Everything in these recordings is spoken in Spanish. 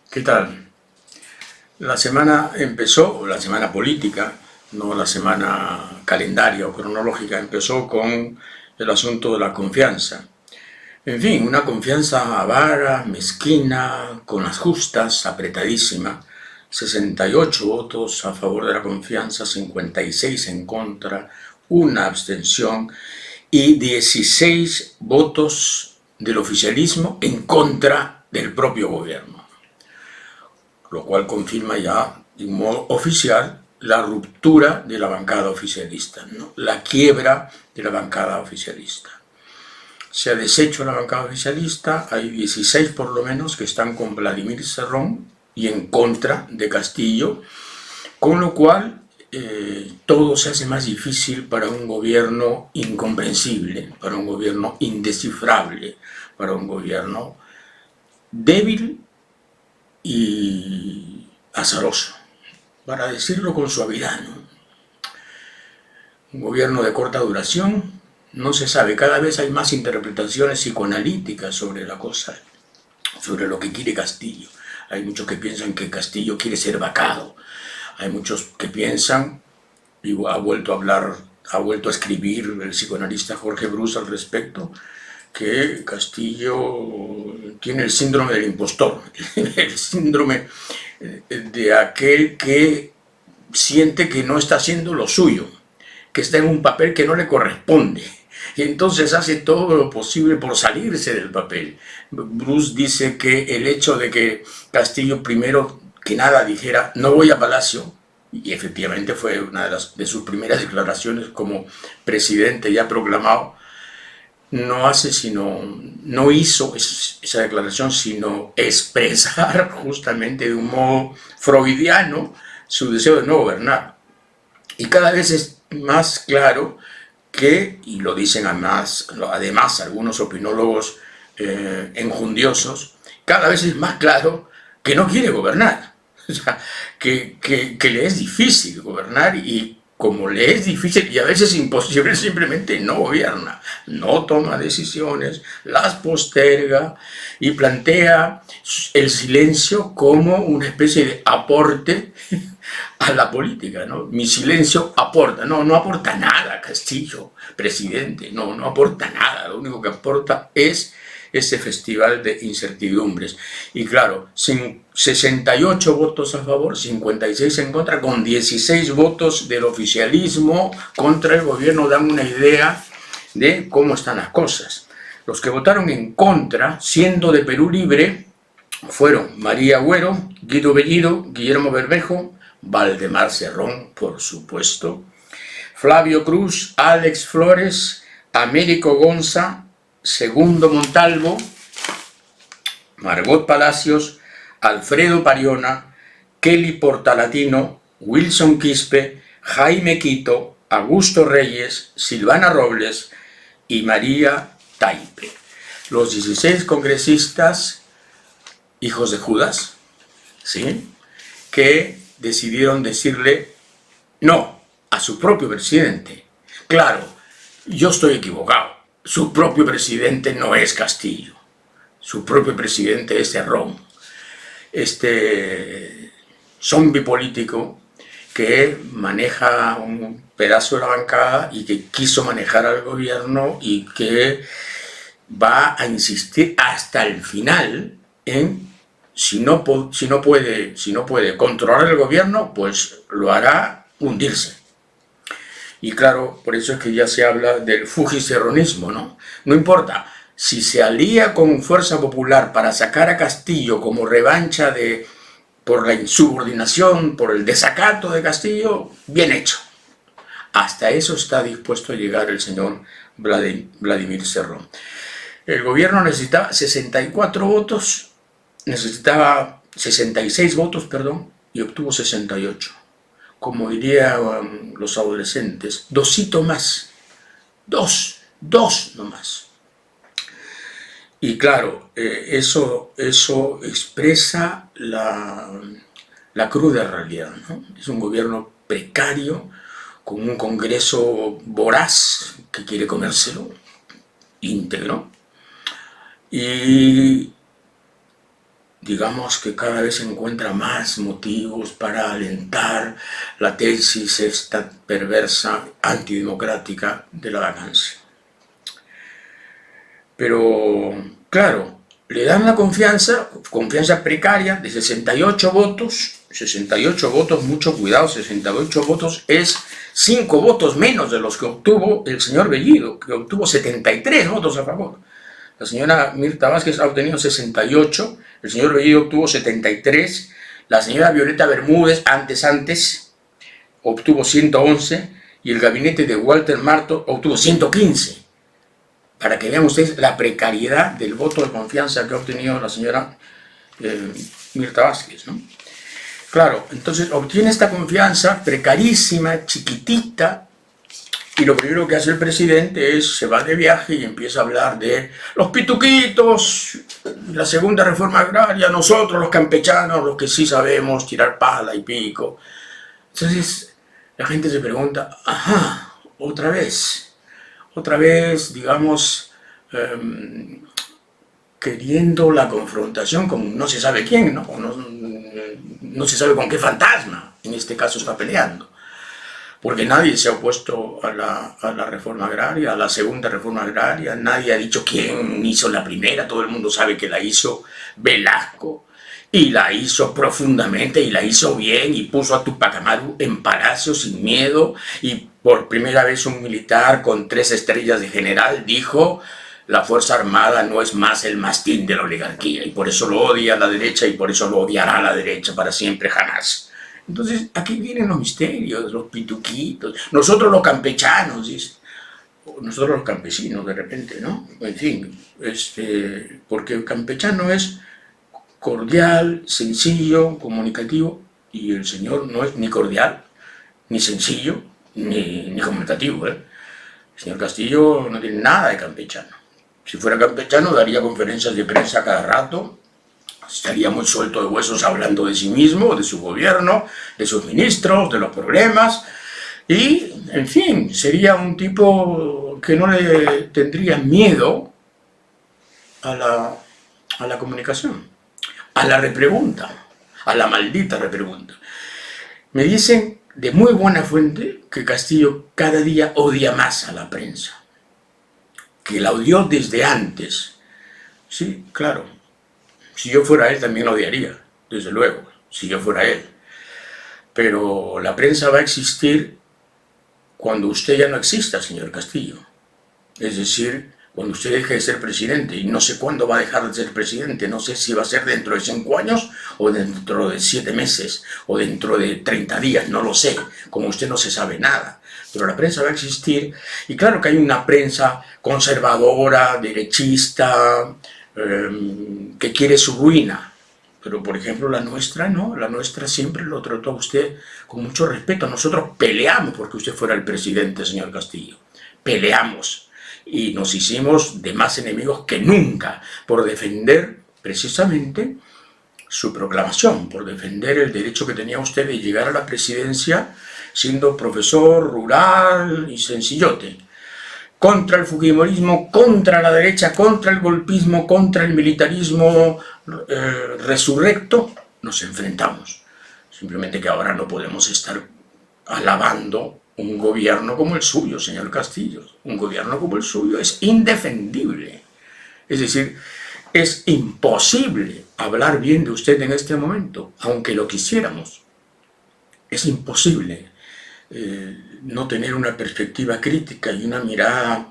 ¿Qué tal? La semana empezó, la semana política, no la semana calendaria o cronológica, empezó con el asunto de la confianza. En fin, una confianza avara, mezquina, con las justas, apretadísima. 68 votos a favor de la confianza, 56 en contra, una abstención y 16 votos del oficialismo en contra del propio gobierno, lo cual confirma ya de un modo oficial la ruptura de la bancada oficialista, ¿no? La quiebra de la bancada oficialista. Se ha deshecho la bancada oficialista, hay 16 por lo menos que están con Vladimir Cerrón y en contra de Castillo, con lo cual todo se hace más difícil para un gobierno incomprensible, para un gobierno indescifrable, para un gobierno débil y azaroso, para decirlo con suavidad, ¿no? Un gobierno de corta duración, no se sabe, cada vez hay más interpretaciones psicoanalíticas sobre la cosa, sobre lo que quiere Castillo. Hay muchos que piensan que Castillo quiere ser vacado, hay muchos que piensan, y ha vuelto a escribir el psicoanalista Jorge Brus al respecto, que Castillo tiene el síndrome del impostor, el síndrome de aquel que siente que no está haciendo lo suyo, que está en un papel que no le corresponde, y entonces hace todo lo posible por salirse del papel. Bruce dice que el hecho de que Castillo primero que nada dijera no voy a Palacio, y efectivamente fue una de sus primeras declaraciones como presidente ya proclamado, no hizo esa declaración, sino expresar justamente de un modo freudiano su deseo de no gobernar. Y cada vez es más claro que, y lo dicen además algunos opinólogos enjundiosos, cada vez es más claro que no quiere gobernar. O sea, que le es difícil gobernar, y como le es difícil y a veces imposible, simplemente no gobierna, no toma decisiones, las posterga y plantea el silencio como una especie de aporte a la política, ¿no? Mi silencio aporta, no aporta nada Castillo, presidente, no aporta nada, lo único que aporta es ese festival de incertidumbres. Y claro, 68 votos a favor, 56 en contra, con 16 votos del oficialismo contra el gobierno, dan una idea de cómo están las cosas. Los que votaron en contra, siendo de Perú Libre, fueron María Agüero, Guido Bellido, Guillermo Bermejo, Valdemar Cerrón, por supuesto, Flavio Cruz, Alex Flores, Américo Gonza, Segundo Montalvo, Margot Palacios, Alfredo Pariona, Kelly Portalatino, Wilson Quispe, Jaime Quito, Augusto Reyes, Silvana Robles y María Taipe. Los 16 congresistas, hijos de Judas, ¿sí?, que decidieron decirle no a su propio presidente. Claro, yo estoy equivocado. Su propio presidente no es Castillo. Su propio presidente es Cerrón. Este zombi político que maneja un pedazo de la bancada y que quiso manejar al gobierno y que va a insistir hasta el final en si no puede controlar el gobierno, pues lo hará hundirse. Y claro, por eso es que ya se habla del fujicerronismo, ¿no? No importa, si se alía con Fuerza Popular para sacar a Castillo como revancha por la insubordinación, por el desacato de Castillo, bien hecho. Hasta eso está dispuesto a llegar el señor Vladimir Cerrón. El gobierno necesitaba 64 votos, necesitaba 66 votos, perdón, y obtuvo 68. Como dirían los adolescentes, dosito más, dos nomás. Y claro, eso expresa la cruda realidad, ¿no? Es un gobierno precario, con un Congreso voraz que quiere comérselo íntegro, y digamos que cada vez encuentra más motivos para alentar la tesis esta perversa, antidemocrática de la vacancia. Pero, claro, le dan la confianza precaria de 68 votos, mucho cuidado, 68 votos es 5 votos menos de los que obtuvo el señor Bellido, que obtuvo 73 votos a favor. La señora Mirta Vázquez ha obtenido 68, el señor Bellido obtuvo 73, la señora Violeta Bermúdez, antes, obtuvo 111, y el gabinete de Walter Marto obtuvo 115. Para que vean ustedes la precariedad del voto de confianza que ha obtenido la señora Mirta Vázquez, ¿no? Claro, entonces obtiene esta confianza precarísima, chiquitita, y lo primero que hace el presidente es, se va de viaje y empieza a hablar de los pituquitos, la segunda reforma agraria, nosotros los campechanos, los que sí sabemos tirar pala y pico. Entonces la gente se pregunta, ajá, otra vez, digamos, queriendo la confrontación con no se sabe quién, ¿no? No se sabe con qué fantasma, en este caso está peleando. Porque nadie se ha opuesto a la reforma agraria, a la segunda reforma agraria, nadie ha dicho quién hizo la primera, todo el mundo sabe que la hizo Velasco, y la hizo profundamente, y la hizo bien, y puso a Tupac Amaru en palacio sin miedo, y por primera vez un militar con 3 estrellas de general dijo: la Fuerza Armada no es más el mastín de la oligarquía, y por eso lo odia la derecha, y por eso lo odiará la derecha para siempre, jamás. Entonces, aquí vienen los misterios, los pituquitos, nosotros los campechanos, dice, nosotros los campesinos de repente, ¿no? En fin, porque el campechano es cordial, sencillo, comunicativo, y el señor no es ni cordial, ni sencillo, ni comunicativo, ¿eh? El señor Castillo no tiene nada de campechano. Si fuera campechano daría conferencias de prensa cada rato, estaría muy suelto de huesos hablando de sí mismo, de su gobierno, de sus ministros, de los problemas, y, en fin, sería un tipo que no le tendría miedo a la comunicación, a la repregunta, a la maldita repregunta. Me dicen de muy buena fuente que Castillo cada día odia más a la prensa, que la odió desde antes. Sí, claro. Si yo fuera él también lo odiaría, desde luego, si yo fuera él. Pero la prensa va a existir cuando usted ya no exista, señor Castillo. Es decir, cuando usted deje de ser presidente, y no sé cuándo va a dejar de ser presidente, no sé si va a ser dentro de 5 años, o dentro de 7 meses, o dentro de 30 días, no lo sé, como usted no se sabe nada. Pero la prensa va a existir, y claro que hay una prensa conservadora, derechista, que quiere su ruina, pero por ejemplo la nuestra no, la nuestra siempre lo trató a usted con mucho respeto. Nosotros peleamos porque usted fuera el presidente, señor Castillo, peleamos y nos hicimos de más enemigos que nunca por defender precisamente su proclamación, por defender el derecho que tenía usted de llegar a la presidencia siendo profesor rural y sencillote. Contra el fujimorismo, contra la derecha, contra el golpismo, contra el militarismo resurrecto, nos enfrentamos. Simplemente que ahora no podemos estar alabando un gobierno como el suyo, señor Castillo. Un gobierno como el suyo es indefendible. Es decir, es imposible hablar bien de usted en este momento, aunque lo quisiéramos. Es imposible no tener una perspectiva crítica y una mirada,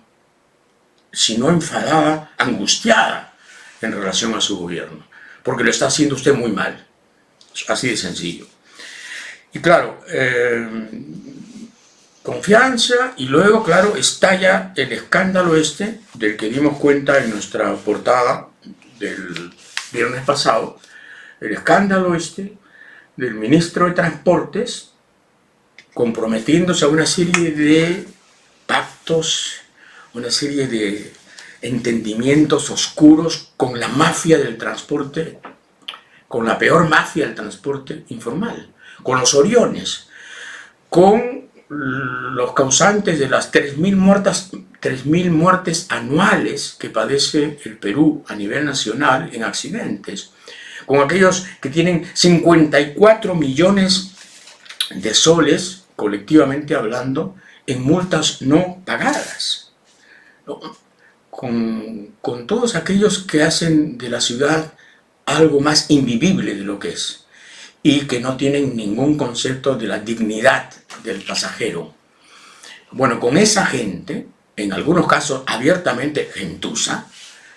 si no enfadada, angustiada en relación a su gobierno, porque lo está haciendo usted muy mal, así de sencillo. Y claro, confianza, y luego, claro, estalla el escándalo del que dimos cuenta en nuestra portada del viernes pasado, el escándalo del ministro de Transportes, comprometiéndose a una serie de pactos, una serie de entendimientos oscuros con la mafia del transporte, con la peor mafia del transporte informal, con los Oriones, con los causantes de las 3.000 muertes anuales que padece el Perú a nivel nacional en accidentes, con aquellos que tienen 54 millones de soles, colectivamente hablando, en multas no pagadas, ¿no? Con todos aquellos que hacen de la ciudad algo más invivible de lo que es, y que no tienen ningún concepto de la dignidad del pasajero. Bueno, con esa gente, en algunos casos abiertamente gentuza,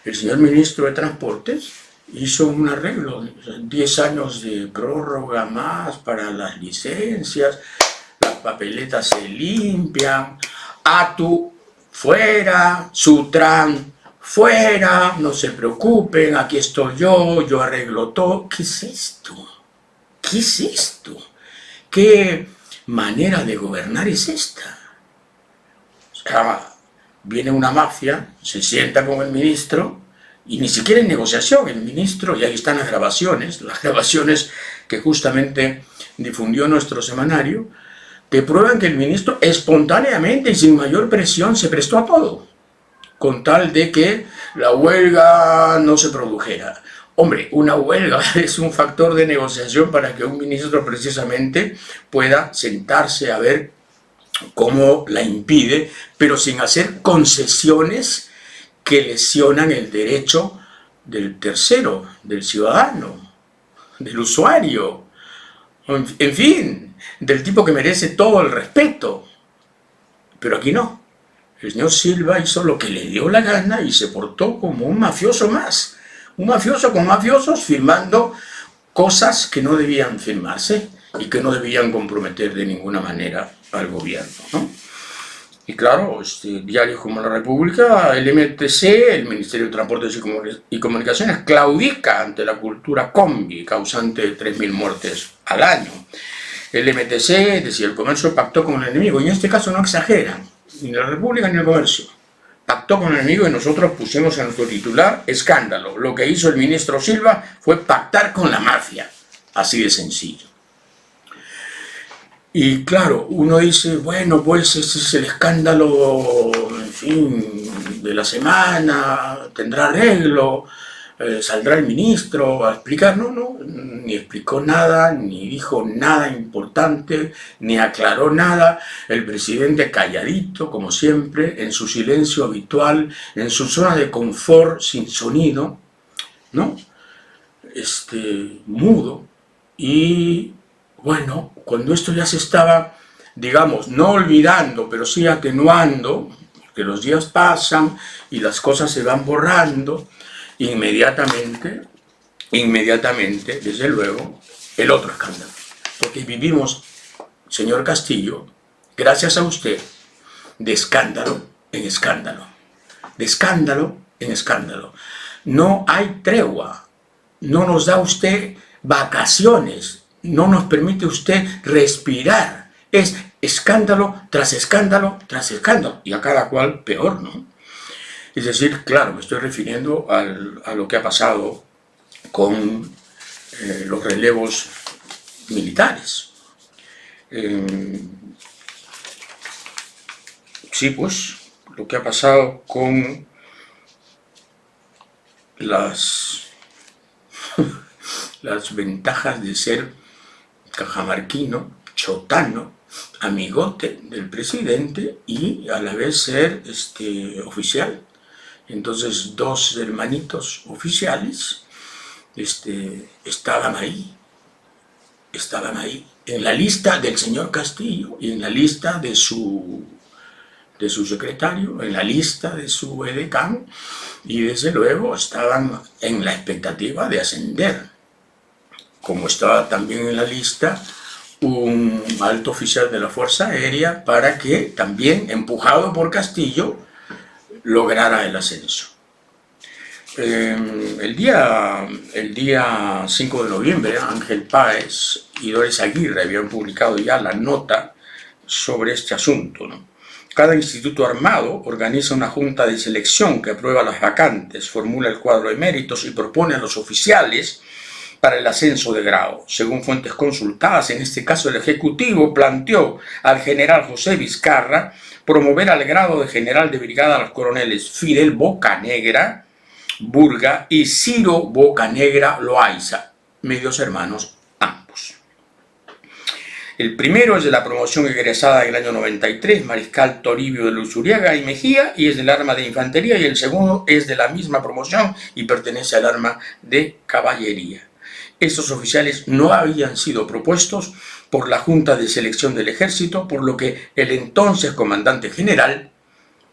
el señor ministro de Transportes hizo un arreglo, 10 años de prórroga más para las licencias, las papeletas se limpian, ATU fuera, Sutran fuera, no se preocupen, aquí estoy yo arreglo todo. ¿Qué es esto? ¿Qué es esto? ¿Qué manera de gobernar es esta? O sea, viene una mafia, se sienta con el ministro, y ni siquiera en negociación, el ministro, y ahí están las grabaciones que justamente difundió nuestro semanario, que prueban que el ministro espontáneamente y sin mayor presión se prestó a todo, con tal de que la huelga no se produjera. Hombre, una huelga es un factor de negociación para que un ministro precisamente pueda sentarse a ver cómo la impide, pero sin hacer concesiones que lesionan el derecho del tercero, del ciudadano, del usuario, en fin, del tipo que merece todo el respeto. Pero aquí no. El señor Silva hizo lo que le dio la gana y se portó como un mafioso más. Un mafioso con mafiosos firmando cosas que no debían firmarse y que no debían comprometer de ninguna manera al gobierno, ¿no? Y claro, diarios como La República, el MTC, el Ministerio de Transportes y Comunicaciones, claudica ante la cultura combi, causante de 3.000 muertes al año. El MTC, decía, el comercio pactó con el enemigo, y en este caso no exageran, ni La República ni el comercio. Pactó con el enemigo y nosotros pusimos en nuestro titular escándalo. Lo que hizo el ministro Silva fue pactar con la mafia, así de sencillo. Y claro, uno dice, bueno, pues ese es el escándalo, en fin, de la semana, tendrá arreglo, saldrá el ministro a explicar. No, ni explicó nada, ni dijo nada importante, ni aclaró nada. El presidente calladito, como siempre, en su silencio habitual, en su zona de confort, sin sonido, ¿no? Mudo. Y bueno, cuando esto ya se estaba, digamos, no olvidando, pero sí atenuando, que los días pasan y las cosas se van borrando, inmediatamente, desde luego, el otro escándalo. Porque vivimos, señor Castillo, gracias a usted, de escándalo en escándalo. De escándalo en escándalo. No hay tregua. No nos da usted vacaciones. No nos permite usted respirar. Es escándalo tras escándalo tras escándalo. Y a cada cual peor, ¿no? Es decir, claro, me estoy refiriendo a lo que ha pasado con los relevos militares. Sí, pues, lo que ha pasado con las ventajas de ser cajamarquino, chotano, amigote del presidente y a la vez ser oficial. Entonces, dos hermanitos oficiales estaban ahí, en la lista del señor Castillo y en la lista de su secretario, en la lista de su edecán, y desde luego estaban en la expectativa de ascender, como estaba también en la lista un alto oficial de la Fuerza Aérea, para que también, empujado por Castillo, lograra el ascenso. El día 5 de noviembre, Ángel Páez y Doris Aguirre habían publicado ya la nota sobre este asunto, ¿no? Cada instituto armado organiza una junta de selección que aprueba las vacantes, formula el cuadro de méritos y propone a los oficiales para el ascenso de grado. Según fuentes consultadas, en este caso el Ejecutivo planteó al general José Vizcarra promover al grado de general de brigada a los coroneles Fidel Bocanegra Burga y Ciro Bocanegra Loaiza. medios hermanos ambos. El primero es de la promoción egresada en el año 93, Mariscal Toribio de Luzuriaga y Mejía, y es del arma de infantería, y el segundo es de la misma promoción y pertenece al arma de caballería. Estos oficiales no habían sido propuestos por la Junta de Selección del Ejército, por lo que el entonces comandante general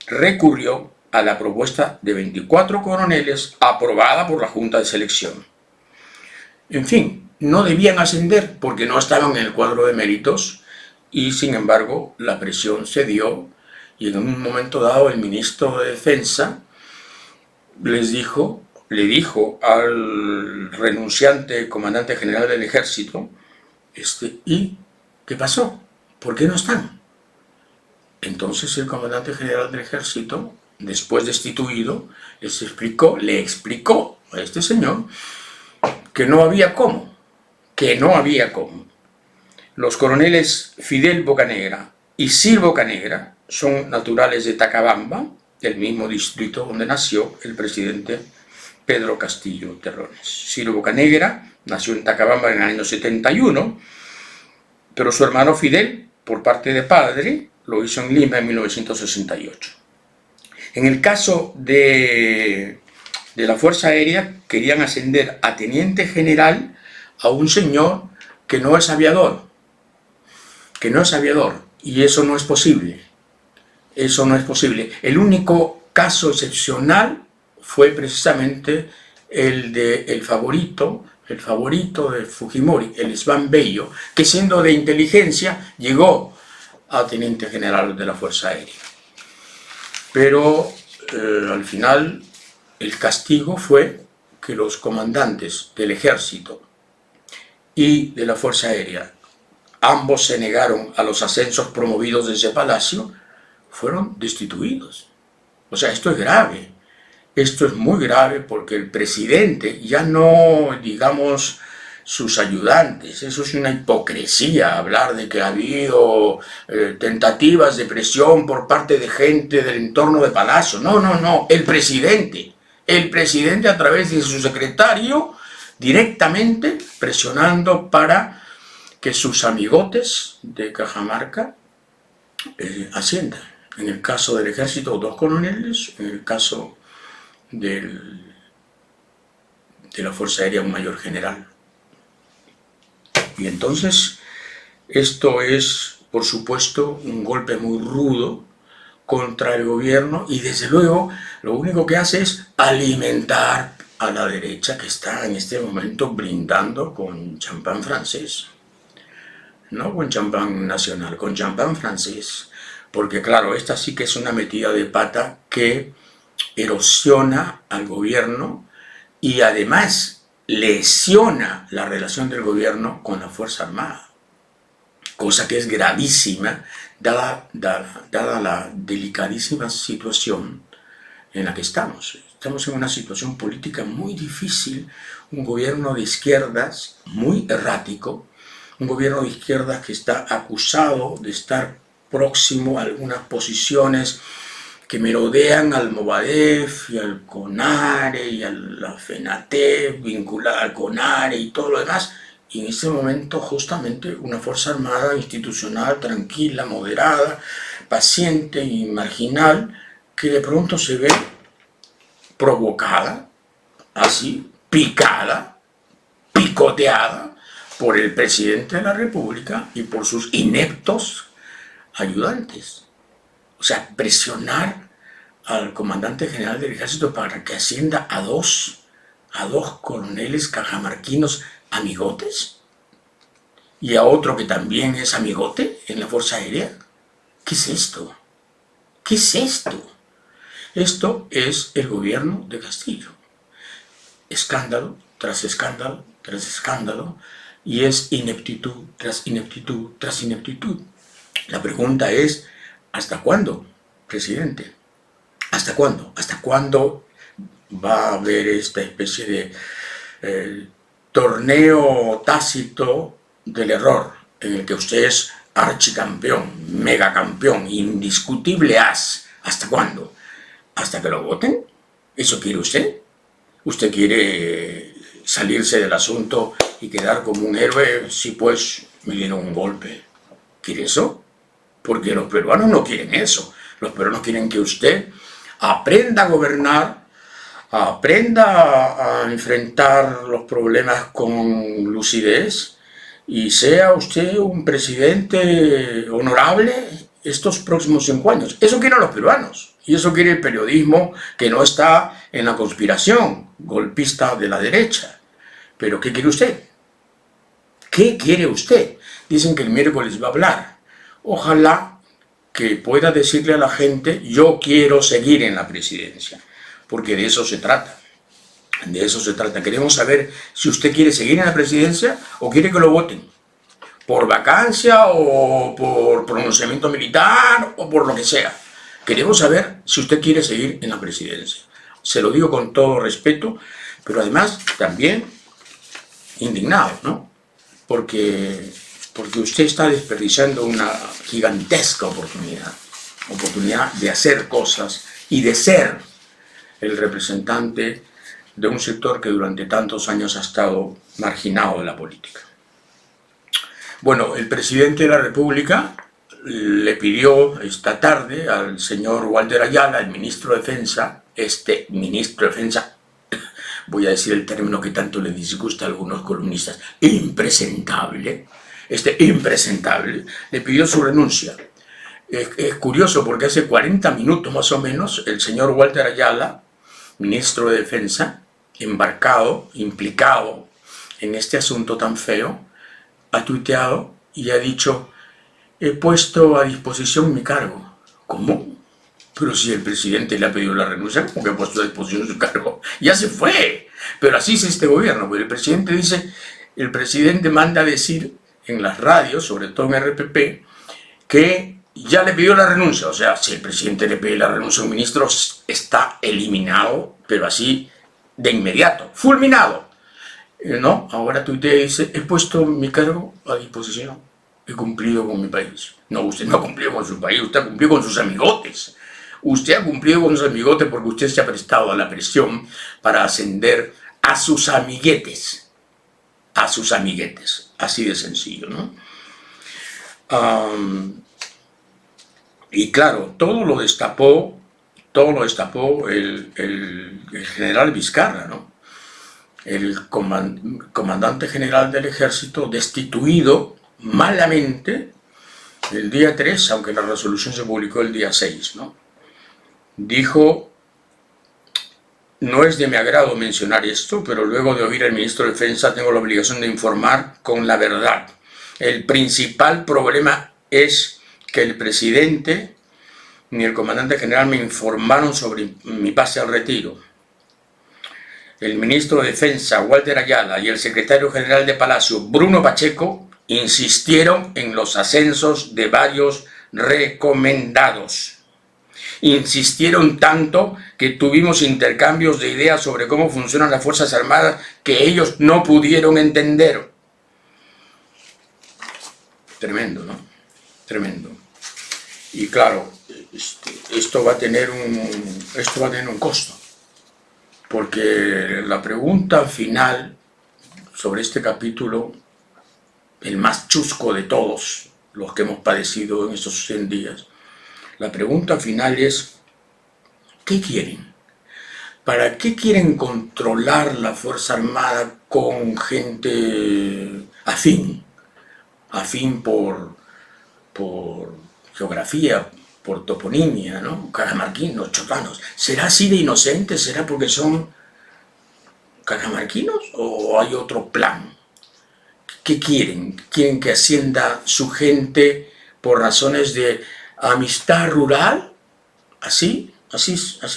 recurrió a la propuesta de 24 coroneles aprobada por la Junta de Selección. En fin, no debían ascender porque no estaban en el cuadro de méritos y, sin embargo, la presión se dio y en un momento dado el ministro de Defensa le dijo al renunciante comandante general del Ejército, ¿y qué pasó? ¿Por qué no están? Entonces el comandante general del Ejército, después destituido, le explicó a este señor que no había cómo. Los coroneles Fidel Bocanegra y Sir Bocanegra son naturales de Tacabamba, el mismo distrito donde nació el presidente Pedro Castillo Terrones. Sir Bocanegra nació en Tacabamba en el año 71, pero su hermano Fidel, por parte de padre, lo hizo en Lima en 1968. En el caso de la Fuerza Aérea, querían ascender a teniente general a un señor que no es aviador, y eso no es posible. El único caso excepcional fue precisamente el del favorito de Fujimori, el Svan Bello, que siendo de inteligencia llegó a teniente general de la Fuerza Aérea. Pero al final el castigo fue que los comandantes del Ejército y de la Fuerza Aérea, ambos se negaron a los ascensos promovidos desde Palacio, fueron destituidos. O sea, esto es grave. Esto es muy grave porque el presidente, ya no digamos sus ayudantes, eso es una hipocresía hablar de que ha habido tentativas de presión por parte de gente del entorno de Palacio. No, el presidente a través de su secretario, directamente presionando para que sus amigotes de Cajamarca asciendan. En el caso del Ejército, 2 coroneles, en el caso de la Fuerza Aérea, un mayor general. Y entonces, esto es, por supuesto, un golpe muy rudo contra el gobierno y, desde luego, lo único que hace es alimentar a la derecha, que está en este momento brindando con champán francés. No con champán nacional, con champán francés. Porque, claro, esta sí que es una metida de pata que erosiona al gobierno y además lesiona la relación del gobierno con la Fuerza Armada, cosa que es gravísima dada la delicadísima situación en la que estamos. Estamos en una situación política muy difícil, un gobierno de izquierdas muy errático, un gobierno de izquierdas que está acusado de estar próximo a algunas posiciones que merodean al Movadef y al CONARE y a la FENATEF vinculada al CONARE y todo lo demás, y en este momento justamente una Fuerza Armada institucional tranquila, moderada, paciente y marginal, que de pronto se ve provocada, así, picada, picoteada por el presidente de la República y por sus ineptos ayudantes. O sea, presionar al comandante general del Ejército para que ascienda a dos coroneles cajamarquinos amigotes y a otro que también es amigote en la Fuerza Aérea. ¿Qué es esto? ¿Qué es esto? Esto es el gobierno de Castillo. Escándalo tras escándalo tras escándalo, y es ineptitud tras ineptitud tras ineptitud. La pregunta es, ¿hasta cuándo, presidente? ¿Hasta cuándo? ¿Hasta cuándo va a haber esta especie de torneo tácito del error, en el que usted es archicampeón, megacampeón, indiscutible as? ¿Hasta cuándo? ¿Hasta que lo voten? ¿Eso quiere usted? ¿Usted quiere salirse del asunto y quedar como un héroe, sí, pues me dieron un golpe. ¿Quiere eso? Porque los peruanos no quieren eso. Los peruanos quieren que usted aprenda a gobernar, aprenda a enfrentar los problemas con lucidez y sea usted un presidente honorable estos próximos 5 años. Eso quieren los peruanos y eso quiere el periodismo que no está en la conspiración golpista de la derecha. Pero ¿qué quiere usted? ¿Qué quiere usted? Dicen que el miércoles va a hablar. Ojalá que pueda decirle a la gente, yo quiero seguir en la presidencia, porque de eso se trata. De eso se trata. Queremos saber si usted quiere seguir en la presidencia o quiere que lo voten. Por vacancia o por pronunciamiento militar o por lo que sea. Queremos saber si usted quiere seguir en la presidencia. Se lo digo con todo respeto, pero además también indignado, ¿no? Porque usted está desperdiciando una gigantesca oportunidad de hacer cosas y de ser el representante de un sector que durante tantos años ha estado marginado de la política. Bueno, el presidente de la República le pidió esta tarde al señor Walter Ayala, el ministro de Defensa, voy a decir el término que tanto le disgusta a algunos columnistas, impresentable, impresentable, le pidió su renuncia. Es curioso porque hace 40 minutos más o menos el señor Walter Ayala, ministro de Defensa, embarcado, implicado en este asunto tan feo, ha tuiteado y ha dicho, he puesto a disposición mi cargo. ¿Cómo? Pero si el presidente le ha pedido la renuncia, ¿cómo que ha puesto a disposición su cargo? Ya se fue. Pero así es este gobierno, porque el presidente dice, el presidente manda a decir en las radios, sobre todo en RPP, que ya le pidió la renuncia. O sea, si el presidente le pide la renuncia a un ministro, está eliminado, pero así de inmediato, fulminado. No, ahora tuitea y dice, he puesto mi cargo a disposición, he cumplido con mi país. No, usted no ha cumplido con su país, usted ha cumplido con sus amigotes. Usted ha cumplido con sus amigotes porque usted se ha prestado a la presión para ascender a sus amiguetes. A sus amiguetes, así de sencillo, ¿no? Y claro, todo lo destapó el general Vizcarra, ¿no? El comandante general del ejército destituido malamente el día 3, aunque la resolución se publicó el día 6, ¿no? Dijo, no es de mi agrado mencionar esto, pero luego de oír al ministro de Defensa tengo la obligación de informar con la verdad. El principal problema es que el presidente ni el comandante general me informaron sobre mi pase al retiro. El ministro de Defensa, Walter Ayala, y el secretario general de Palacio, Bruno Pacheco, insistieron en los ascensos de varios recomendados. Insistieron tanto que tuvimos intercambios de ideas sobre cómo funcionan las Fuerzas Armadas que ellos no pudieron entender. Tremendo, ¿no? Tremendo. Y claro, esto va a tener un costo. Porque la pregunta final sobre este capítulo, el más chusco de todos los que hemos padecido en estos 100 días, la pregunta final es, ¿qué quieren? ¿Para qué quieren controlar la Fuerza Armada con gente afín? Afín por geografía, por toponimia, ¿no? Caramarquinos, chotanos. ¿Será así de inocentes? ¿Será porque son caramarquinos? ¿O hay otro plan? ¿Qué quieren? ¿Quieren que ascienda su gente por razones de amistad rural? ¿Así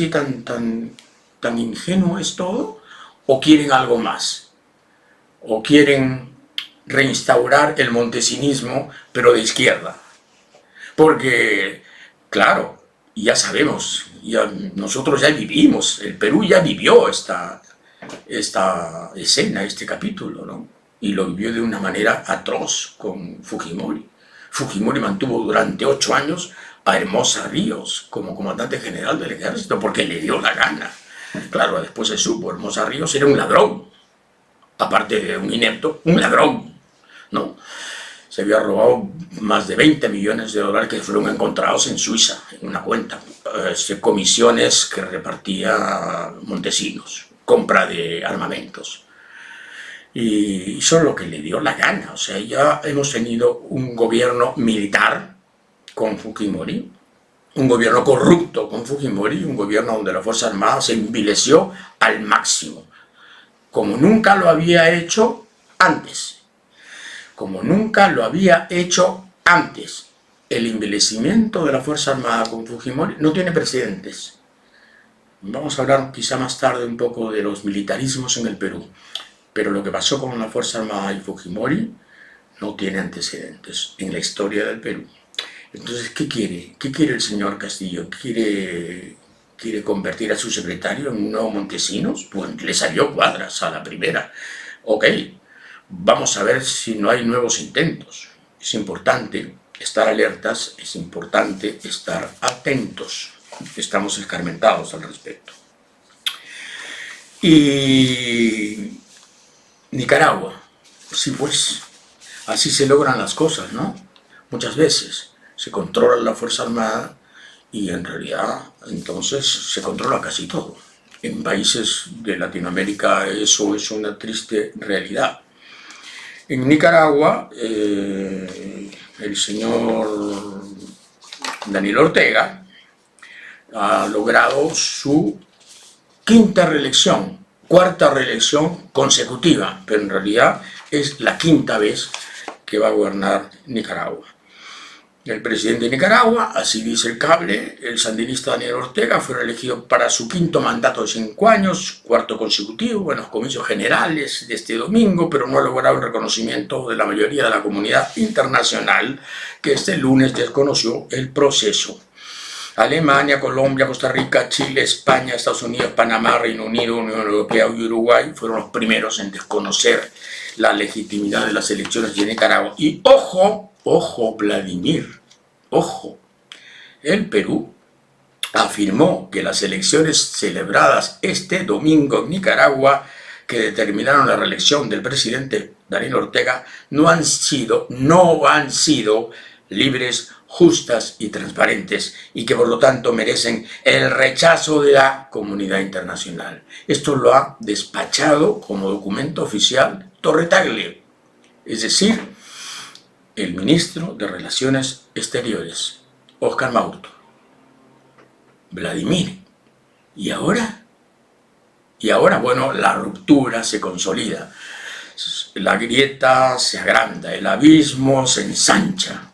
tan ingenuo es todo? ¿O quieren algo más? ¿O quieren reinstaurar el montesinismo, pero de izquierda? Porque, claro, ya sabemos, nosotros ya vivimos, el Perú ya vivió esta escena, este capítulo, ¿no? Y lo vivió de una manera atroz con Fujimori. Fujimori mantuvo durante 8 años a Hermosa Ríos como comandante general del ejército porque le dio la gana. Claro, después se supo, Hermosa Ríos era un ladrón. aparte de un inepto, un ladrón, ¿no? Se había robado más de 20 millones de dólares que fueron encontrados en Suiza, en una cuenta. Comisiones que repartía Montesinos, compra de armamentos. Y hizo lo que le dio la gana. O sea, ya hemos tenido un gobierno militar con Fujimori, un gobierno corrupto con Fujimori, un gobierno donde la Fuerza Armada se envileció al máximo, como nunca lo había hecho antes. Como nunca lo había hecho antes. El envilecimiento de la Fuerza Armada con Fujimori no tiene precedentes. Vamos a hablar quizá más tarde un poco de los militarismos en el Perú, pero lo que pasó con la Fuerza Armada y Fujimori no tiene antecedentes en la historia del Perú. Entonces, ¿qué quiere? ¿Qué quiere el señor Castillo? ¿Quiere convertir a su secretario en un nuevo Montesinos? Pues le salió Cuadras a la primera. Ok, vamos a ver si no hay nuevos intentos. Es importante estar alertas, es importante estar atentos. Estamos escarmentados al respecto. Y Nicaragua, sí, pues, así se logran las cosas, ¿no? Muchas veces se controla la Fuerza Armada y en realidad entonces se controla casi todo. En países de Latinoamérica eso es una triste realidad. En Nicaragua, el señor Daniel Ortega ha logrado su cuarta reelección consecutiva, pero en realidad es la quinta vez que va a gobernar Nicaragua. El presidente de Nicaragua, así dice el cable, el sandinista Daniel Ortega, fue reelegido para su quinto mandato de 5 años, cuarto consecutivo, en los comicios generales de este domingo, pero no ha logrado el reconocimiento de la mayoría de la comunidad internacional, que este lunes desconoció el proceso. Alemania, Colombia, Costa Rica, Chile, España, Estados Unidos, Panamá, Reino Unido, Unión Europea y Uruguay fueron los primeros en desconocer la legitimidad de las elecciones de Nicaragua. Y ojo, Vladimir, ojo, el Perú afirmó que las elecciones celebradas este domingo en Nicaragua, que determinaron la reelección del presidente Daniel Ortega, no han sido libres, justas y transparentes, y que por lo tanto merecen el rechazo de la comunidad internacional. Esto lo ha despachado como documento oficial Torre Tagle, es decir, el ministro de Relaciones Exteriores, Óscar Maurto. Vladimir. ¿Y ahora? Bueno, la ruptura se consolida. La grieta se agranda, el abismo se ensancha.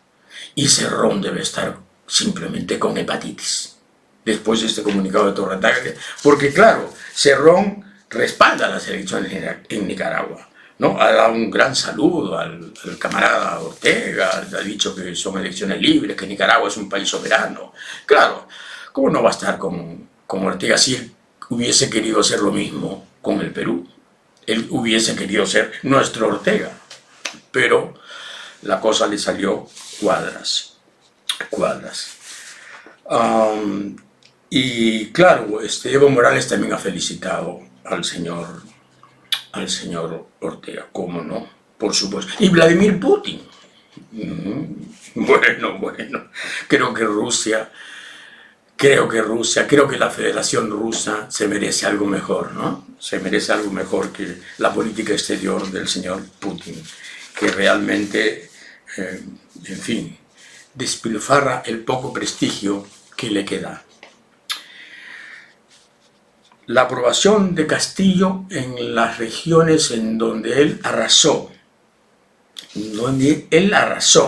Y Cerrón debe estar simplemente con hepatitis después de este comunicado de Torre Tagle, porque claro, Cerrón respalda las elecciones en Nicaragua, ¿no? Ha dado un gran saludo al camarada Ortega, ha dicho que son elecciones libres, que Nicaragua es un país soberano. Claro, ¿cómo no va a estar con Ortega si él hubiese querido hacer lo mismo con el Perú? Él hubiese querido ser nuestro Ortega, pero la cosa le salió cuadras. Y claro, Evo Morales también ha felicitado al señor Ortega, ¿cómo no? Por supuesto. Y Vladimir Putin. Bueno, creo que la Federación Rusa se merece algo mejor, ¿no? Se merece algo mejor que la política exterior del señor Putin, que realmente, en fin, despilfarra el poco prestigio que le queda. La aprobación de Castillo en las regiones en donde él arrasó.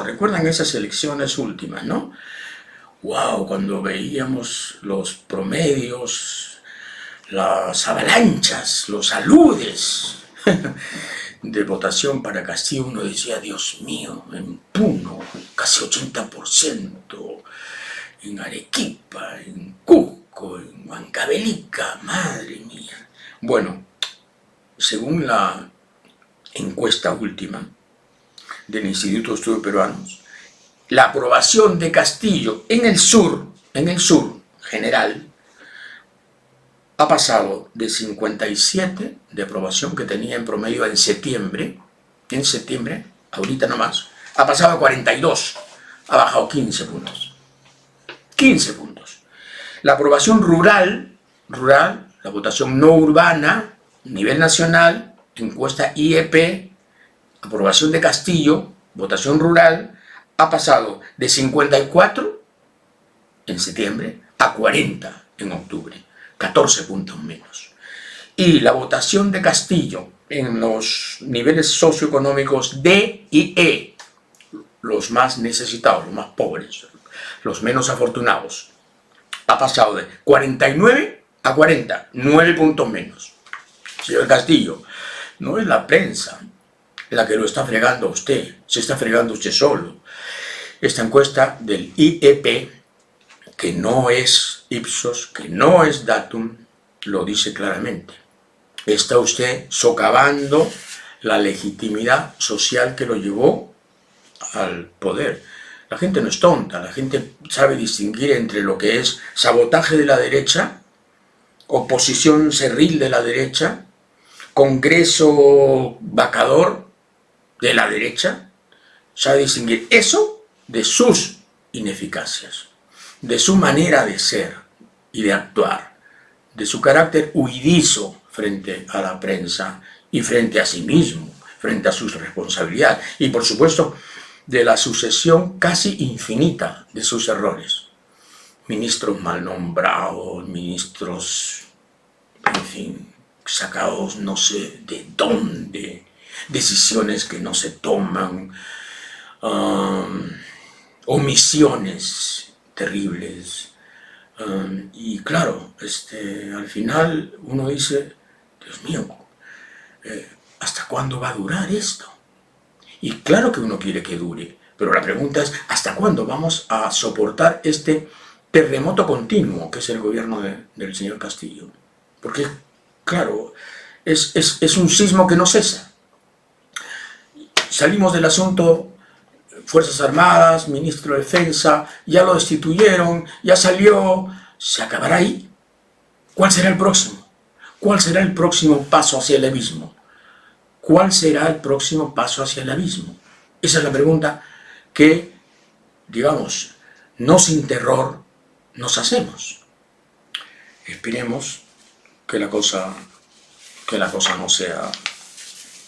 ¿Recuerdan esas elecciones últimas, no? ¡Wow! Cuando veíamos los promedios, las avalanchas, los aludes de votación para Castillo, uno decía, Dios mío, en Puno, casi 80%, en Arequipa, en Cusco, en Huancavelica, madre mía. Bueno, según la encuesta última del Instituto de Estudios Peruanos, la aprobación de Castillo en el sur general, ha pasado de 57 de aprobación que tenía en promedio en septiembre, ahorita nomás, ha pasado a 42, ha bajado 15 puntos. 15 puntos. La aprobación rural, la votación no urbana, nivel nacional, encuesta IEP, aprobación de Castillo, votación rural, ha pasado de 54 en septiembre a 40 en octubre, 14 puntos menos. Y la votación de Castillo en los niveles socioeconómicos D y E, los más necesitados, los más pobres, los menos afortunados, ha pasado de 49 a 40, 9 puntos menos. Señor Castillo, no es la prensa la que lo está fregando a usted, se está fregando usted solo. Esta encuesta del IEP, que no es Ipsos, que no es Datum, lo dice claramente. Está usted socavando la legitimidad social que lo llevó al poder. La gente no es tonta, la gente sabe distinguir entre lo que es sabotaje de la derecha, oposición cerril de la derecha, congreso vacador de la derecha, sabe distinguir eso de sus ineficacias, de su manera de ser y de actuar, de su carácter huidizo frente a la prensa y frente a sí mismo, frente a sus responsabilidades y por supuesto de la sucesión casi infinita de sus errores. Ministros mal nombrados, ministros, en fin, sacados no sé de dónde, decisiones que no se toman, omisiones terribles. Y claro, al final uno dice, Dios mío, ¿hasta cuándo va a durar esto? Y claro que uno quiere que dure, pero la pregunta es, ¿hasta cuándo vamos a soportar este terremoto continuo que es el gobierno del señor Castillo? Porque, claro, es un sismo que no cesa. Salimos del asunto Fuerzas Armadas, ministro de Defensa, ya lo destituyeron, ya salió, ¿se acabará ahí? ¿Cuál será el próximo? ¿Cuál será el próximo paso hacia el abismo? ¿Cuál será el próximo paso hacia el abismo? Esa es la pregunta que, digamos, no sin terror nos hacemos. Esperemos que la cosa no sea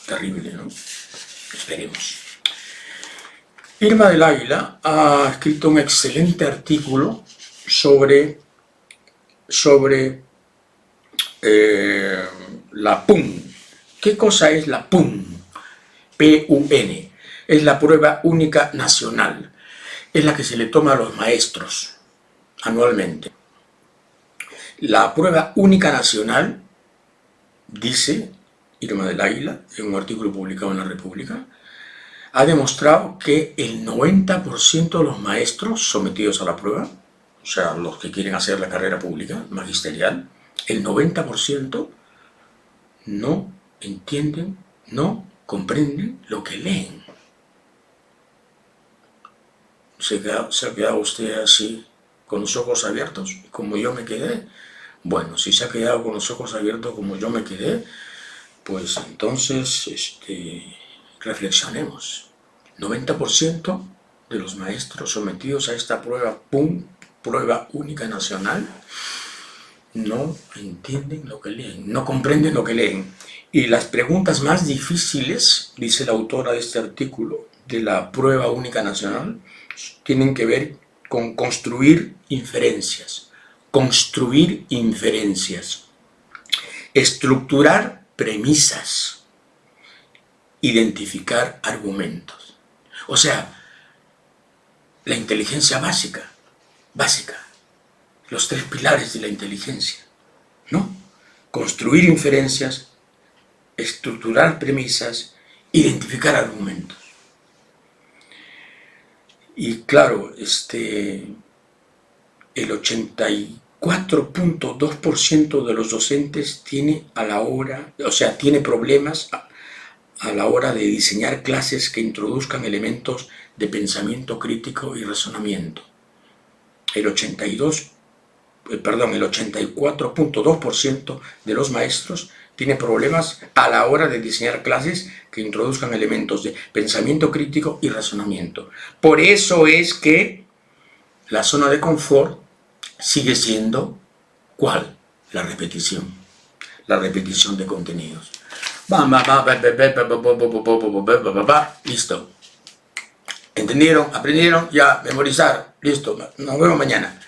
terrible, ¿no? Esperemos. Irma del Águila ha escrito un excelente artículo sobre la PUN. ¿Qué cosa es la PUN? P-U-N. Es la prueba única nacional. Es la que se le toma a los maestros anualmente. La prueba única nacional, dice Irma del Águila, en un artículo publicado en La República, ha demostrado que el 90% de los maestros sometidos a la prueba, o sea, los que quieren hacer la carrera pública, magisterial, el 90% no entienden, no comprenden lo que leen. ¿Se ha quedado usted así, con los ojos abiertos, como yo me quedé? Bueno, si se ha quedado con los ojos abiertos como yo me quedé, pues entonces reflexionemos. 90% de los maestros sometidos a esta prueba PUN, prueba única nacional, no entienden lo que leen, no comprenden lo que leen. Y las preguntas más difíciles, dice la autora de este artículo, de la prueba única nacional, tienen que ver con construir inferencias, estructurar premisas, identificar argumentos. O sea, la inteligencia básica, los 3 pilares de la inteligencia, ¿no? Construir inferencias, estructurar premisas, identificar argumentos. Y claro, el 84.2% de los docentes tiene tiene problemas a la hora de diseñar clases que introduzcan elementos de pensamiento crítico y razonamiento. El 82 perdón, el 84.2% de los maestros tiene problemas a la hora de diseñar clases que introduzcan elementos de pensamiento crítico y razonamiento. Por eso es que la zona de confort sigue siendo, ¿cuál? La repetición de contenidos. Listo. ¿Entendieron? ¿Aprendieron? Ya, memorizar. Listo. Nos vemos mañana.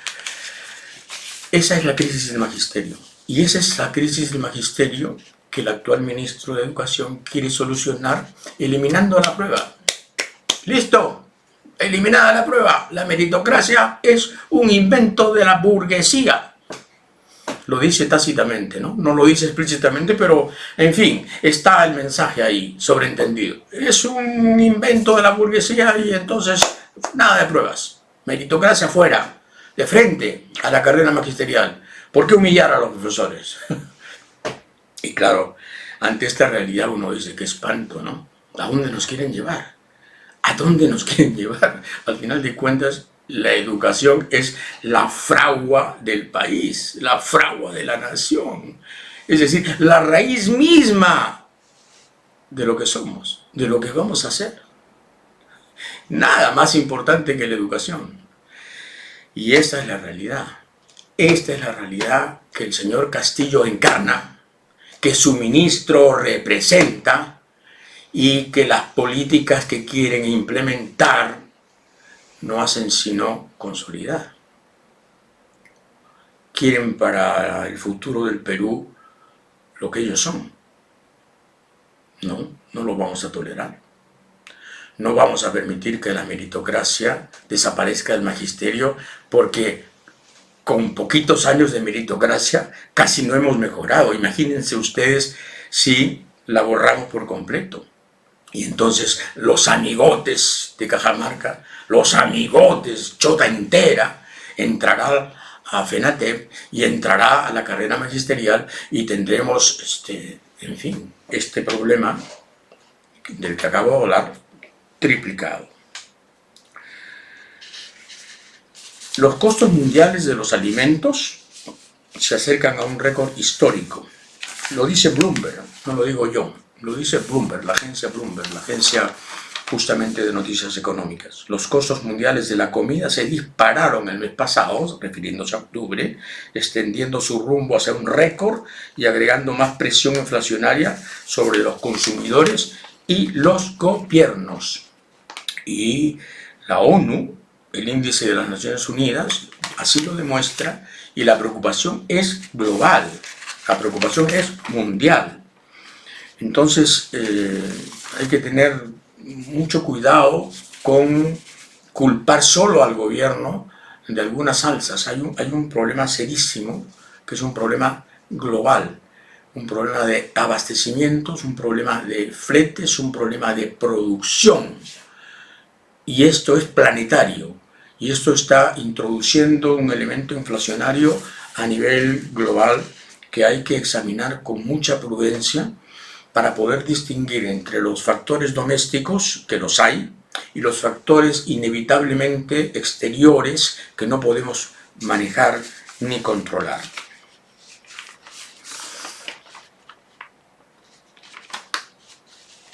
Esa es la crisis del magisterio. Y esa es la crisis del magisterio que el actual ministro de Educación quiere solucionar eliminando la prueba. ¡Listo! Eliminada la prueba. La meritocracia es un invento de la burguesía. Lo dice tácitamente, ¿no? No lo dice explícitamente, pero, en fin, está el mensaje ahí, sobreentendido. Es un invento de la burguesía y entonces nada de pruebas. Meritocracia fuera, de frente a la carrera magisterial. ¿Por qué humillar a los profesores? Y claro, ante esta realidad uno dice, qué espanto, ¿no? ¿A dónde nos quieren llevar? ¿A dónde nos quieren llevar? Al final de cuentas, la educación es la fragua del país, la fragua de la nación. Es decir, la raíz misma de lo que somos, de lo que vamos a hacer. Nada más importante que la educación. Y esta es la realidad. Esta es la realidad que el señor Castillo encarna, que su ministro representa y que las políticas que quieren implementar no hacen sino consolidar. Quieren para el futuro del Perú lo que ellos son. No lo vamos a tolerar. No vamos a permitir que la meritocracia desaparezca del magisterio, porque con poquitos años de meritocracia casi no hemos mejorado. Imagínense ustedes si la borramos por completo. Y entonces los amigotes de Cajamarca, los amigotes, chota entera, entrará a FENATEP y entrará a la carrera magisterial y tendremos, en fin, este problema del que acabo de hablar triplicado. Los costos mundiales de los alimentos se acercan a un récord histórico. Lo dice Bloomberg, no lo digo yo. Lo dice Bloomberg, la agencia justamente de noticias económicas. Los costos mundiales de la comida se dispararon el mes pasado, refiriéndose a octubre, extendiendo su rumbo hacia un récord y agregando más presión inflacionaria sobre los consumidores y los gobiernos. Y la ONU, el índice de las Naciones Unidas, así lo demuestra, y la preocupación es global, la preocupación es mundial. Entonces hay que tener mucho cuidado con culpar solo al gobierno de algunas alzas. Hay un problema serísimo, que es un problema global, un problema de abastecimientos, un problema de fletes, un problema de producción. Y esto es planetario, y esto está introduciendo un elemento inflacionario a nivel global que hay que examinar con mucha prudencia, para poder distinguir entre los factores domésticos, que los hay, y los factores inevitablemente exteriores que no podemos manejar ni controlar.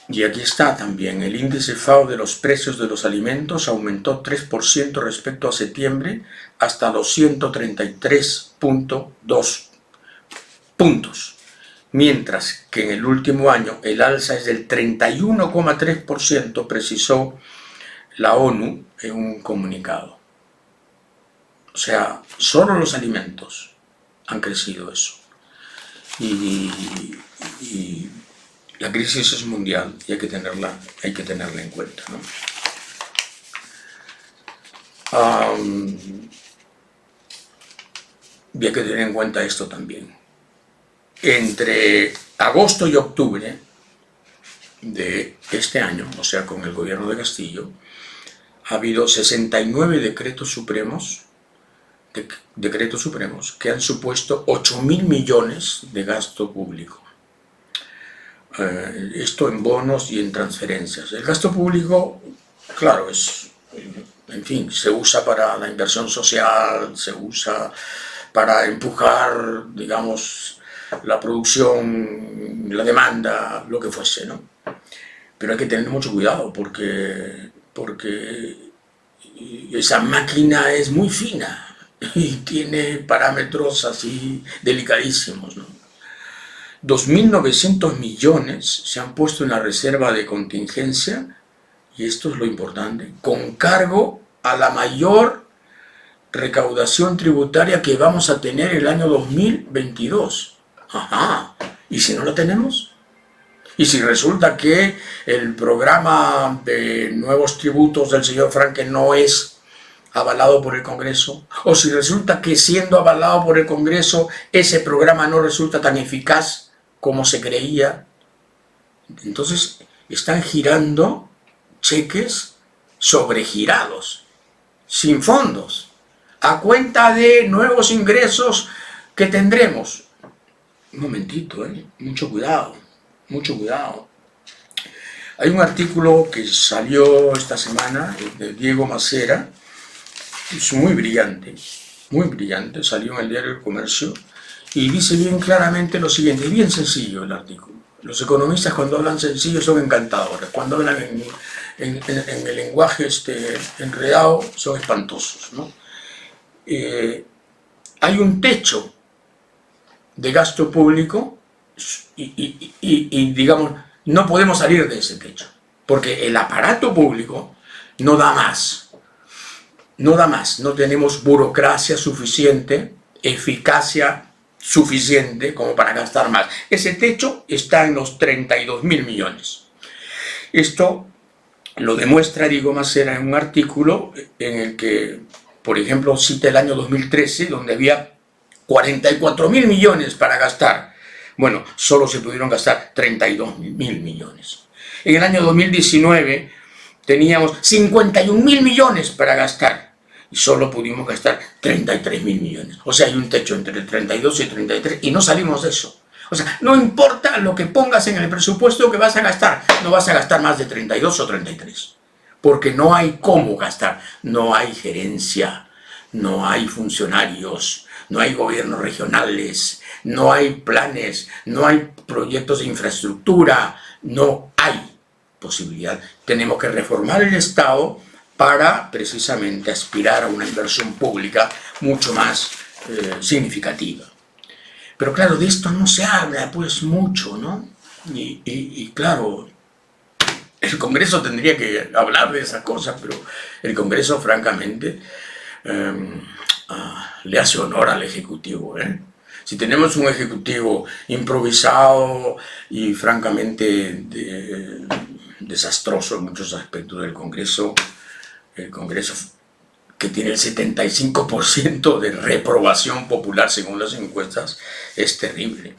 Y aquí está también, el índice FAO de los precios de los alimentos aumentó 3% respecto a septiembre hasta los 133.2 puntos. Mientras que en el último año el alza es del 31,3%, precisó la ONU en un comunicado. O sea, solo los alimentos han crecido eso. Y la crisis es mundial y hay que tenerla en cuenta, ¿no? Y hay que tener en cuenta esto también. Entre agosto y octubre de este año, o sea, con el gobierno de Castillo, ha habido 69 decretos supremos que han supuesto 8.000 millones de gasto público. Esto en bonos y en transferencias. El gasto público, claro, en fin, se usa para la inversión social, se usa para empujar, digamos, la producción, la demanda, lo que fuese, ¿no? Pero hay que tener mucho cuidado porque esa máquina es muy fina y tiene parámetros así delicadísimos, ¿no? 2.900 millones se han puesto en la reserva de contingencia, y esto es lo importante, con cargo a la mayor recaudación tributaria que vamos a tener el año 2022. Ajá. ¿Y si no lo tenemos? Y si resulta que el programa de nuevos tributos del señor Franken no es avalado por el Congreso, o si resulta que siendo avalado por el Congreso ese programa no resulta tan eficaz como se creía, entonces están girando cheques sobregirados, sin fondos, a cuenta de nuevos ingresos que tendremos. Un momentito, mucho cuidado, mucho cuidado. Hay un artículo que salió esta semana de Diego Macera, es muy brillante, salió en el diario El Comercio, y dice bien claramente lo siguiente, es bien sencillo el artículo. Los economistas cuando hablan sencillo son encantadores, cuando hablan en el lenguaje enredado son espantosos, ¿no? Hay un techo de gasto público y digamos, no podemos salir de ese techo, porque el aparato público no da más, no tenemos burocracia suficiente, eficacia suficiente como para gastar más. Ese techo está en los 32.000 millones. Esto lo demuestra Diego Macera en un artículo en el que, por ejemplo, cita el año 2013, donde había 44.000 millones para gastar. Bueno, solo se pudieron gastar 32.000 millones. En el año 2019 teníamos 51.000 millones para gastar y solo pudimos gastar 33.000 millones. O sea, hay un techo entre 32 y 33 y no salimos de eso. O sea, no importa lo que pongas en el presupuesto que vas a gastar, no vas a gastar más de 32 o 33, porque no hay cómo gastar, no hay gerencia, no hay funcionarios, no hay gobiernos regionales, no hay planes, no hay proyectos de infraestructura, no hay posibilidad. Tenemos que reformar el Estado para precisamente aspirar a una inversión pública mucho más significativa. Pero claro, de esto no se habla pues mucho, ¿no? Y claro, el Congreso tendría que hablar de esas cosas, pero el Congreso francamente le hace honor al Ejecutivo, Si tenemos un Ejecutivo improvisado y francamente desastroso en muchos aspectos del Congreso, el Congreso que tiene el 75% de reprobación popular según las encuestas, es terrible.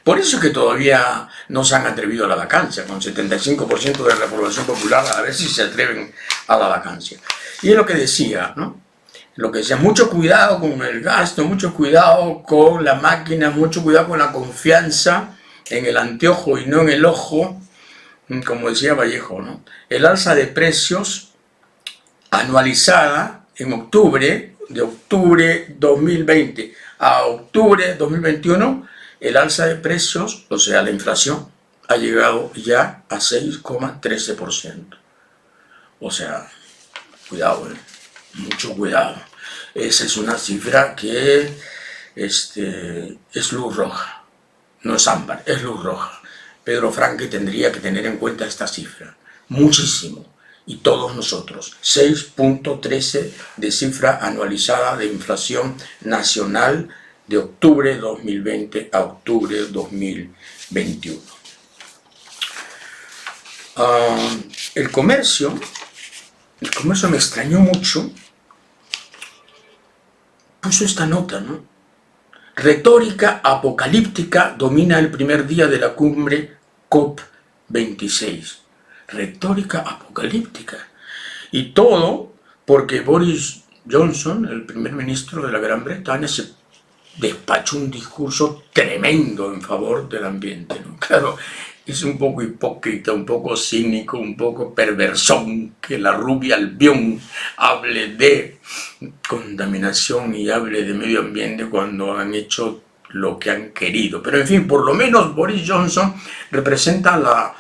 Por eso es que todavía no se han atrevido a la vacancia, con 75% de reprobación popular, a ver si se atreven a la vacancia. Y es lo que decía, ¿no? Lo que decía, mucho cuidado con el gasto, mucho cuidado con la máquina, mucho cuidado con la confianza en el anteojo y no en el ojo, como decía Vallejo, ¿no? El alza de precios anualizada en octubre, de octubre 2020 a octubre 2021, el alza de precios, o sea, la inflación, ha llegado ya a 6,13%. O sea, cuidado, mucho cuidado. Esa es una cifra que es luz roja, no es ámbar, es luz roja. Pedro Franque tendría que tener en cuenta esta cifra, muchísimo. Y todos nosotros, 6,13 de cifra anualizada de inflación nacional de octubre 2020 a octubre 2021. El comercio me extrañó mucho, puso esta nota, ¿no? Retórica apocalíptica domina el primer día de la cumbre COP26. Retórica apocalíptica. Y todo porque Boris Johnson, el primer ministro de la Gran Bretaña, se despachó un discurso tremendo en favor del ambiente, ¿no? Claro, es un poco hipócrita, un poco cínico, un poco perversón que la rubia Albión hable de contaminación y hable de medio ambiente cuando han hecho lo que han querido. Pero en fin, por lo menos Boris Johnson representa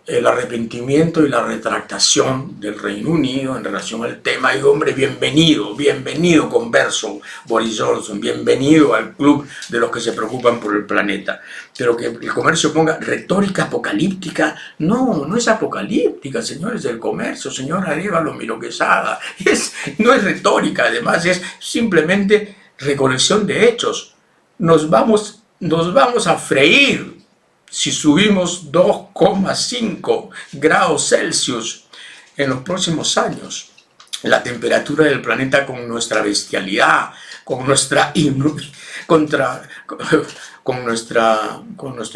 el arrepentimiento y la retractación del Reino Unido en relación al tema. Y hombre, bienvenido, bienvenido converso Boris Johnson, bienvenido al club de los que se preocupan por el planeta. Pero que el comercio ponga retórica apocalíptica, no, no es apocalíptica, señores del comercio, señor Arévalo Miro Quesada, no es retórica, además es simplemente recolección de hechos. Nos vamos a freír si subimos 2,5 grados Celsius en los próximos años. La temperatura del planeta con nuestra bestialidad, con nuestro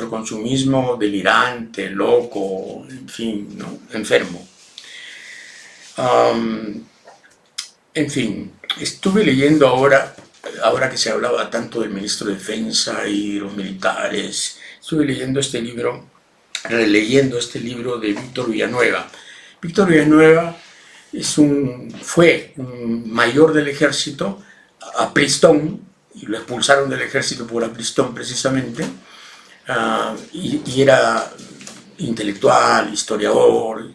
consumismo delirante, loco, en fin, ¿no? Enfermo. En fin, estuve leyendo ahora que se hablaba tanto del ministro de Defensa y los militares, estuve leyendo este libro, releyendo este libro de Víctor Villanueva. Víctor Villanueva fue un mayor del ejército, apristón, y lo expulsaron del ejército por apristón precisamente, y era intelectual, historiador.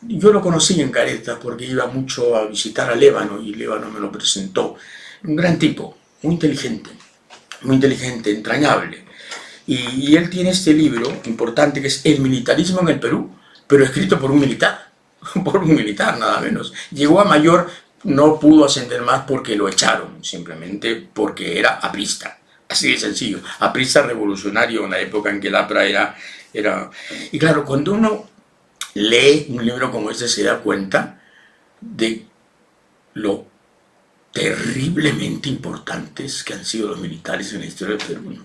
Yo lo conocí en Caretas porque iba mucho a visitar a Lévano y Lévano me lo presentó. Un gran tipo, muy inteligente, entrañable. Y él tiene este libro importante que es El militarismo en el Perú, pero escrito por un militar nada menos. Llegó a mayor, no pudo ascender más porque lo echaron, simplemente porque era aprista. Así de sencillo, aprista revolucionario en la época en que el APRA era... Y claro, cuando uno lee un libro como este se da cuenta de lo terriblemente importantes que han sido los militares en la historia del Perú.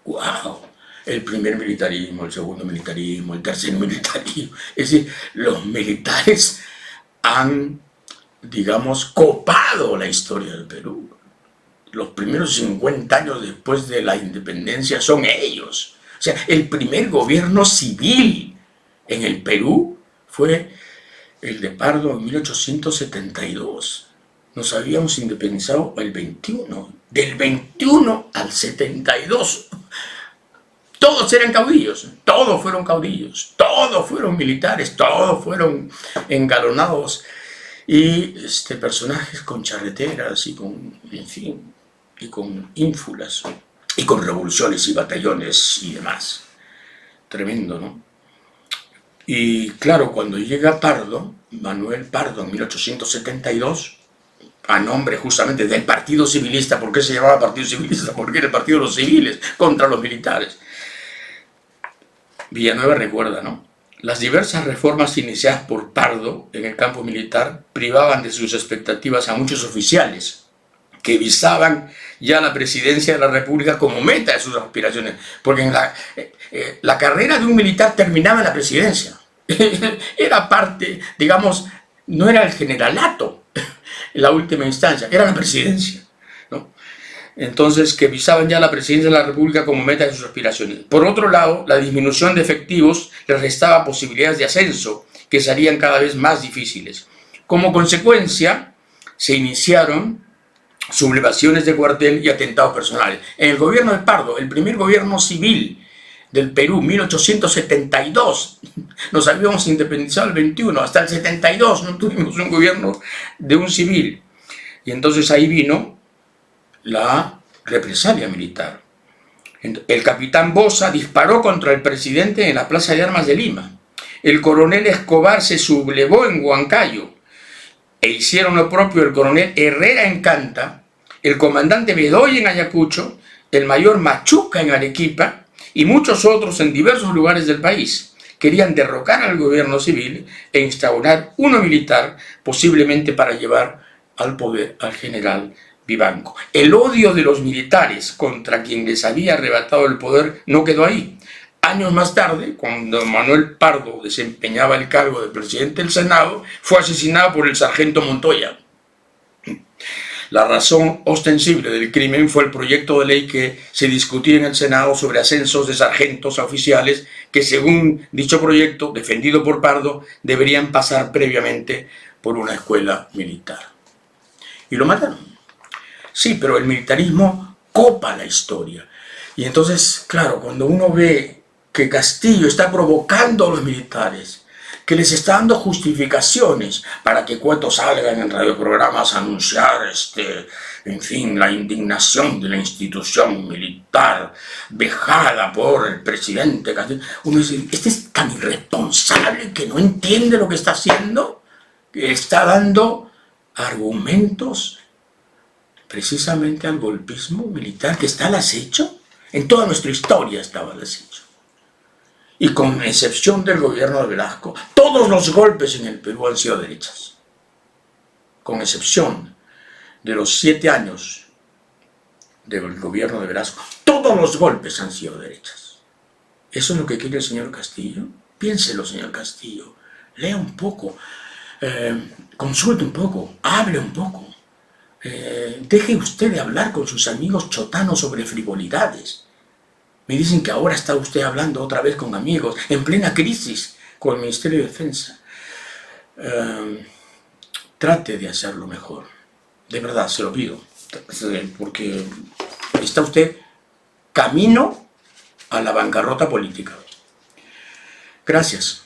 ¡Wow! El primer militarismo, el segundo militarismo, el tercer militarismo. Es decir, los militares han, digamos, copado la historia del Perú. Los primeros 50 años después de la independencia son ellos. O sea, el primer gobierno civil en el Perú fue el de Pardo en 1872. Nos habíamos independizado el 21, del 21 al 72. Todos eran caudillos, todos fueron caudillos, todos fueron militares, todos fueron engalonados y personajes con charreteras y con, en fin, y con ínfulas y con revoluciones y batallones y demás. Tremendo, ¿no? Y claro, cuando llega Pardo, Manuel Pardo en 1872, a nombre justamente del Partido Civilista. ¿Por qué se llamaba Partido Civilista? Porque era el partido de los civiles contra los militares. Villanueva recuerda, ¿no? Las diversas reformas iniciadas por Pardo en el campo militar privaban de sus expectativas a muchos oficiales que visaban ya la presidencia de la República como meta de sus aspiraciones, porque en la carrera de un militar terminaba en la presidencia. Era parte, digamos, no era el generalato en la última instancia, era la presidencia, ¿no? Entonces, que visaban ya la presidencia de la República como meta de sus aspiraciones. Por otro lado, la disminución de efectivos les restaba posibilidades de ascenso, que serían cada vez más difíciles. Como consecuencia, se iniciaron sublevaciones de cuartel y atentados personales. En el gobierno de Pardo, el primer gobierno civil del Perú, 1872, nos habíamos independizado el 21, hasta el 72 no tuvimos un gobierno de un civil. Y entonces ahí vino la represalia militar. El capitán Boza disparó contra el presidente en la Plaza de Armas de Lima. El coronel Escobar se sublevó en Huancayo e hicieron lo propio el coronel Herrera en Canta, el comandante Bedoya en Ayacucho, el mayor Machuca en Arequipa y muchos otros en diversos lugares del país. Querían derrocar al gobierno civil e instaurar uno militar, posiblemente para llevar al poder al general Vivanco. El odio de los militares contra quien les había arrebatado el poder no quedó ahí. Años más tarde, cuando Manuel Pardo desempeñaba el cargo de presidente del Senado, fue asesinado por el sargento Montoya. La razón ostensible del crimen fue el proyecto de ley que se discutía en el Senado sobre ascensos de sargentos a oficiales que, según dicho proyecto, defendido por Pardo, deberían pasar previamente por una escuela militar. y lo mataron. Sí, pero el militarismo copa la historia. Y entonces, claro, cuando uno ve que Castillo está provocando a los militares, que les está dando justificaciones para que Cueto salgan en radioprogramas a anunciar, en fin, la indignación de la institución militar vejada por el presidente Castillo, uno dice, este es tan irresponsable que no entiende lo que está haciendo, que está dando argumentos precisamente al golpismo militar que está al acecho. En toda nuestra historia estaba al acecho. Y con excepción del gobierno de Velasco, todos los golpes en el Perú han sido derechas. Con excepción de los 7 años del gobierno de Velasco, todos los golpes han sido derechas. ¿Eso es lo que quiere el señor Castillo? Piénselo, señor Castillo. Lea un poco, consulte un poco, hable un poco. Deje usted de hablar con sus amigos chotanos sobre frivolidades. Me dicen que ahora está usted hablando otra vez con amigos, en plena crisis con el Ministerio de Defensa. Trate de hacerlo mejor. De verdad, se lo pido. Porque está usted camino a la bancarrota política. Gracias.